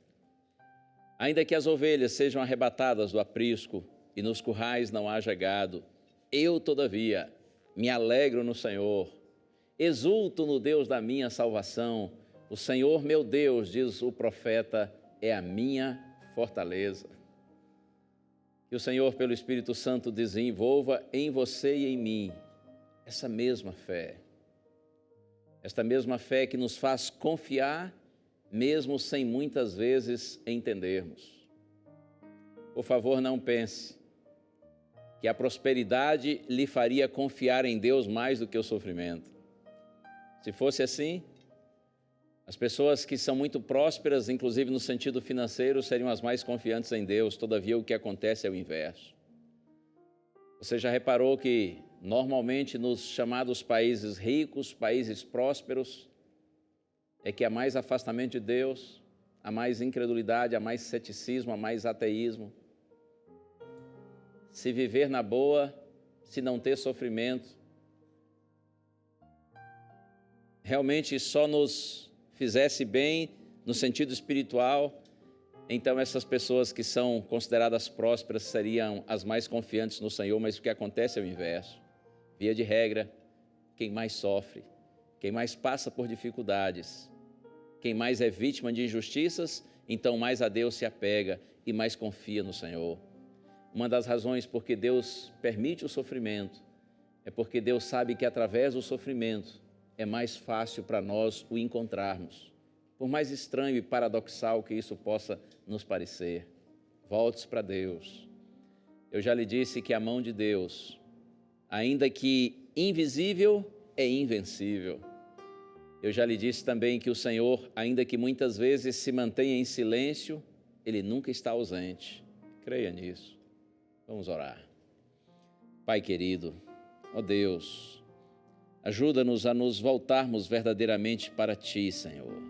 ainda que as ovelhas sejam arrebatadas do aprisco e nos currais não haja gado, eu, todavia, me alegro no Senhor, exulto no Deus da minha salvação. O Senhor, meu Deus, diz o profeta, é a minha fortaleza. Que o Senhor, pelo Espírito Santo, desenvolva em você e em mim essa mesma fé. Esta mesma fé que nos faz confiar, mesmo sem muitas vezes entendermos. Por favor, não pense que a prosperidade lhe faria confiar em Deus mais do que o sofrimento. Se fosse assim, as pessoas que são muito prósperas, inclusive no sentido financeiro, seriam as mais confiantes em Deus. Todavia, o que acontece é o inverso. Você já reparou que, normalmente, nos chamados países ricos, países prósperos, é que há mais afastamento de Deus, há mais incredulidade, há mais ceticismo, há mais ateísmo. Se viver na boa, se não ter sofrimento, realmente só nos fizesse bem no sentido espiritual, então essas pessoas que são consideradas prósperas seriam as mais confiantes no Senhor, mas o que acontece é o inverso. Via de regra, quem mais sofre, quem mais passa por dificuldades, quem mais é vítima de injustiças, então mais a Deus se apega e mais confia no Senhor. Uma das razões por que Deus permite o sofrimento é porque Deus sabe que através do sofrimento é mais fácil para nós o encontrarmos. Por mais estranho e paradoxal que isso possa nos parecer, volte para Deus. Eu já lhe disse que a mão de Deus, ainda que invisível, é invencível. Eu já lhe disse também que o Senhor, ainda que muitas vezes se mantenha em silêncio, Ele nunca está ausente. Creia nisso. Vamos orar. Pai querido, ó Deus, ajuda-nos a nos voltarmos verdadeiramente para Ti, Senhor.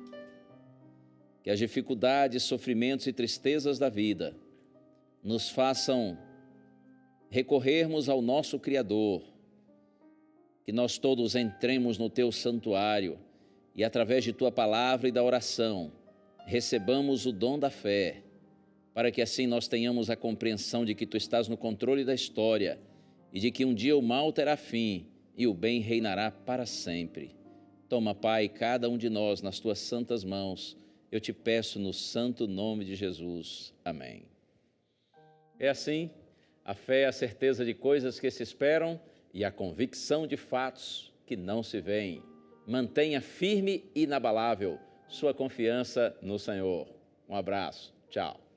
Que as dificuldades, sofrimentos e tristezas da vida nos façam recorrermos ao nosso Criador, que nós todos entremos no Teu santuário e, através de Tua palavra e da oração, recebamos o dom da fé, para que assim nós tenhamos a compreensão de que Tu estás no controle da história e de que um dia o mal terá fim e o bem reinará para sempre. Toma, Pai, cada um de nós nas Tuas santas mãos, eu te peço no santo nome de Jesus. Amém. É assim, a fé é a certeza de coisas que se esperam e a convicção de fatos que não se veem. Mantenha firme e inabalável sua confiança no Senhor. Um abraço. Tchau.